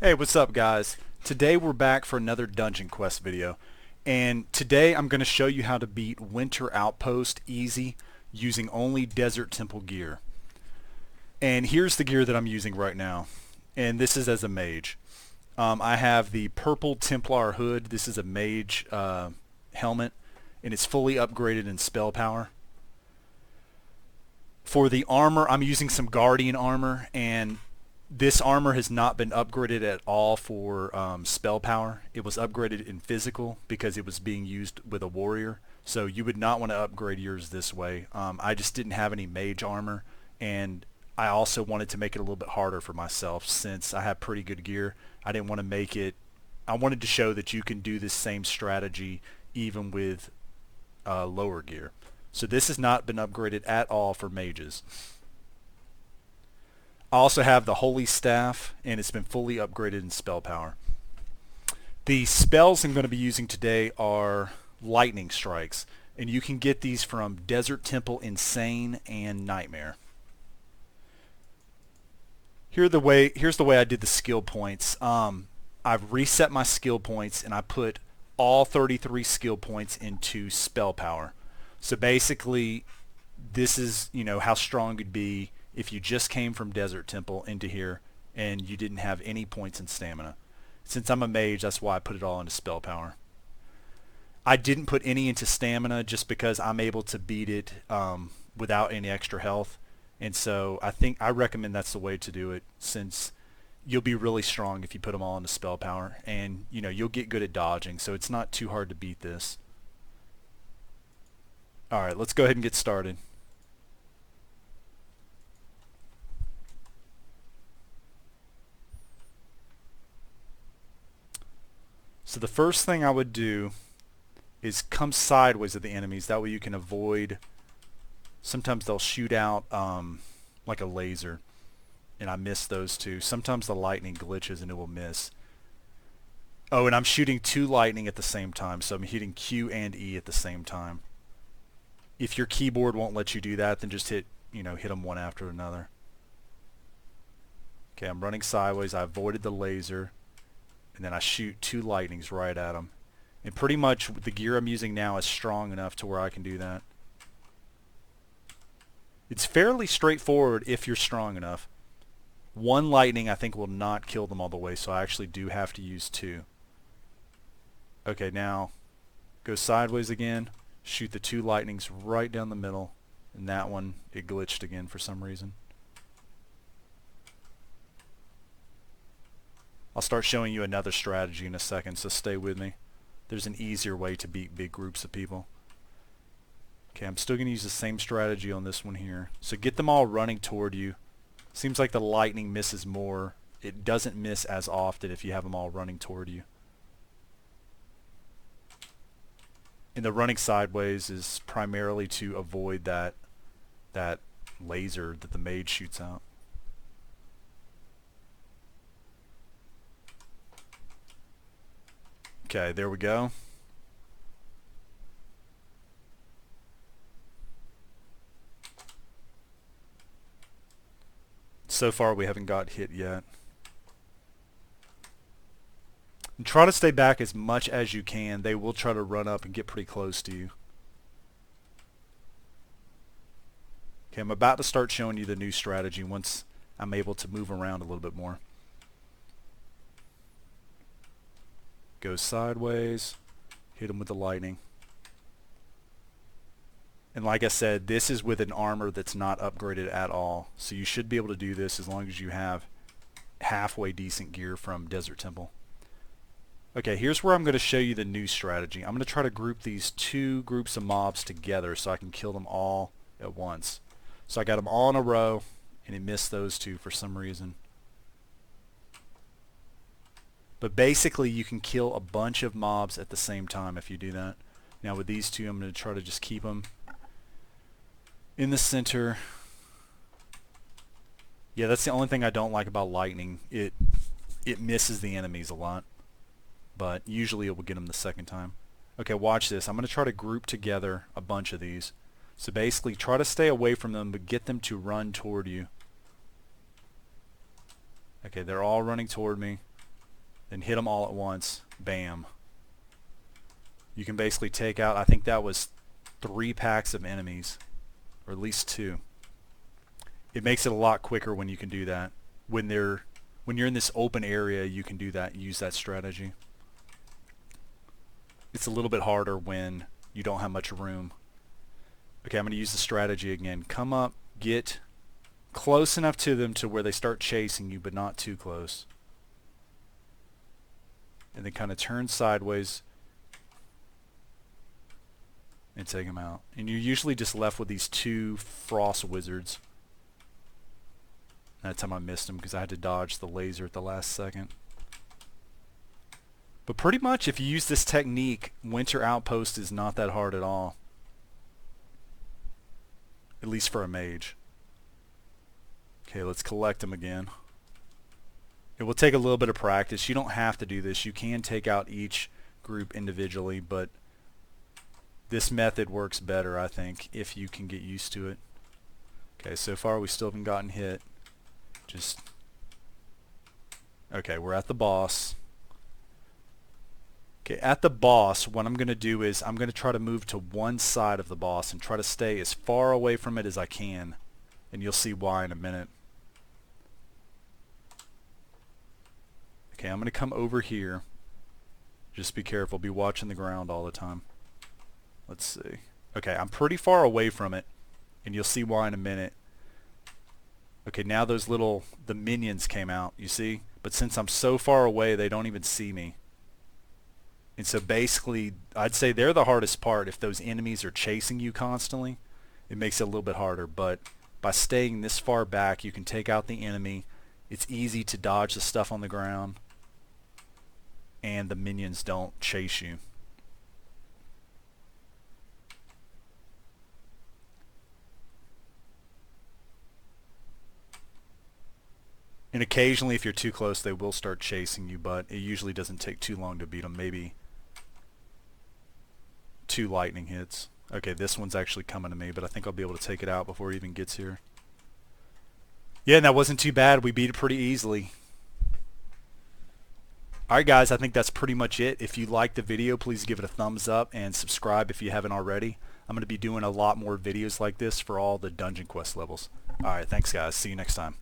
Hey, what's up guys? Today we're back for another Dungeon Quest video. And today I'm going to show you how to beat Winter Outpost easy using only Desert Temple gear. And here's the gear that I'm using right now. And this is as a mage. I have the purple Templar hood. This is a mage helmet. And it's fully upgraded in spell power. For the armor, I'm using some Guardian armor, and this armor has not been upgraded at all for spell power. It was upgraded in physical because it was being used with a warrior. So you would not want to upgrade yours this way. I just didn't have any mage armor, and I also wanted to make it a little bit harder for myself since I have pretty good gear. I didn't want to make it. I wanted to show that you can do this same strategy even with lower gear. So this has not been upgraded at all for mages. I also have the Holy Staff, and it's been fully upgraded in spell power. The spells I'm going to be using today are lightning strikes, and you can get these from Desert Temple Insane and Nightmare. Here's the way I did the skill points. I've reset my skill points, and I put all 33 skill points into spell power. So basically, this is, how strong you'd be if you just came from Desert Temple into here and you didn't have any points in stamina. Since I'm a mage, that's why I put it all into spell power. I didn't put any into stamina just because I'm able to beat it without any extra health. And so I recommend that's the way to do it, since you'll be really strong if you put them all into spell power, and you'll get good at dodging, so it's not too hard to beat this. Alright, let's go ahead and get started. So the first thing I would do is come sideways at the enemies. That way you can avoid, sometimes they'll shoot out like a laser, and I miss those two. Sometimes the lightning glitches and it will miss. Oh, and I'm shooting two lightning at the same time, so I'm hitting Q and E at the same time. If your keyboard won't let you do that, then just hit them one after another. Okay, I'm running sideways. I avoided the laser, and then I shoot two lightnings right at them. And pretty much the gear I'm using now is strong enough to where I can do that. It's fairly straightforward if you're strong enough. One lightning I think will not kill them all the way, so I actually do have to use two. Okay, now go sideways again. Shoot the two lightnings right down the middle, and that one, it glitched again for some reason. I'll start showing you another strategy in a second, so stay with me. There's an easier way to beat big groups of people. Okay, I'm still going to use the same strategy on this one here. So get them all running toward you. Seems like the lightning misses more. It doesn't miss as often if you have them all running toward you. And the running sideways is primarily to avoid that laser that the mage shoots out. Okay, there we go. So far we haven't got hit yet. And try to stay back as much as you can. They will try to run up and get pretty close to you. Okay, I'm about to start showing you the new strategy once I'm able to move around a little bit more. Go sideways, hit them with the lightning. And like I said, this is with an armor that's not upgraded at all. So you should be able to do this as long as you have halfway decent gear from Desert Temple. Okay, here's where I'm going to show you the new strategy. I'm going to try to group these two groups of mobs together so I can kill them all at once. So I got them all in a row, and it missed those two for some reason. But basically you can kill a bunch of mobs at the same time if you do that. Now with these two, I'm going to try to just keep them in the center. Yeah, that's the only thing I don't like about lightning. It misses the enemies a lot, but usually it will get them the second time. Okay, watch this. I'm going to try to group together a bunch of these. So basically try to stay away from them, but get them to run toward you. Okay, they're all running toward me. Then hit them all at once. Bam. You can basically take out, I think that was 3 packs of enemies, or at least 2. It makes it a lot quicker when you can do that. When you're in this open area, you can do that, use that strategy. It's a little bit harder when you don't have much room. Okay, I'm going to use the strategy again. Come up, get close enough to them to where they start chasing you, but not too close. And then kind of turn sideways and take them out. And you're usually just left with these 2 frost wizards. That time I missed them because I had to dodge the laser at the last second. But pretty much if you use this technique, Winter Outpost is not that hard at all. At least for a mage. Okay, let's collect them again. It will take a little bit of practice. You don't have to do this. You can take out each group individually, but this method works better, I think, if you can get used to it. Okay, so far we still haven't gotten hit. Okay, we're at the boss. Okay, at the boss, what I'm going to do is I'm going to try to move to one side of the boss and try to stay as far away from it as I can. And you'll see why in a minute. Okay, I'm going to come over here. Just be careful. Be watching the ground all the time. Let's see. Okay, I'm pretty far away from it. And you'll see why in a minute. Okay, now the minions came out, you see? But since I'm so far away, they don't even see me. And so basically, I'd say they're the hardest part. If those enemies are chasing you constantly, it makes it a little bit harder. But by staying this far back, you can take out the enemy. It's easy to dodge the stuff on the ground. And the minions don't chase you. And occasionally, if you're too close, they will start chasing you, but it usually doesn't take too long to beat them. Maybe 2 lightning hits. Okay, this one's actually coming to me, but I think I'll be able to take it out before it even gets here. Yeah, and that wasn't too bad. We beat it pretty easily. Alright guys, I think that's pretty much it. If you liked the video, please give it a thumbs up and subscribe if you haven't already. I'm going to be doing a lot more videos like this for all the Dungeon Quest levels. Alright, thanks guys. See you next time.